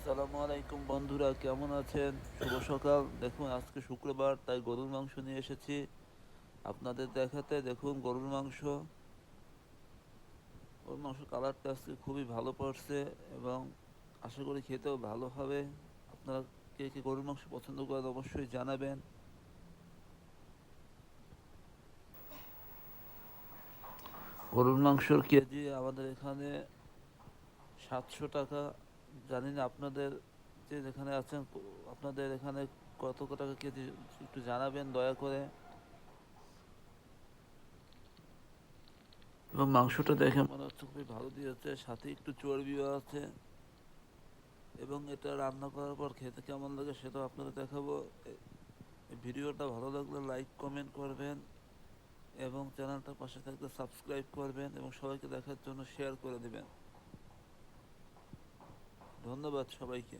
আসসালামু আলাইকুম বন্ধুরা, কেমন আছেন? শুভ সকাল। দেখুন, আজকে শুক্রবার, তাই গরুর মাংস নিয়ে এসেছি আপনাদের দেখাতে। দেখুন, গরুর মাংস কালারটা আজকে খুবই ভালো পড়ছে এবং আশা করি খেতেও ভালো হবে। আপনারা কে কে গরুর মাংস পছন্দ করেন অবশ্যই জানাবেন। গরুর মাংসর কেজি আমাদের এখানে 700 টাকা। জানি না আপনাদের যেখানে আছেন, আপনাদের এখানে কত টাকা কেজি একটু জানাবেন দয়া করে। এবং মাংসটা দেখে মনে হচ্ছে খুবই ভালো দিয়েছে, সাথে একটু চর্বিও আছে। এবং এটা রান্না করার পর খেতে কেমন লাগে সেটাও আপনাদের দেখাবো। এই ভিডিওটা ভালো লাগলে লাইক কমেন্ট করবেন এবং চ্যানেলটার পাশে থাকলে সাবস্ক্রাইব করবেন এবং সবাইকে দেখার জন্য শেয়ার করে দেবেন। ধন্যবাদ সবাইকে।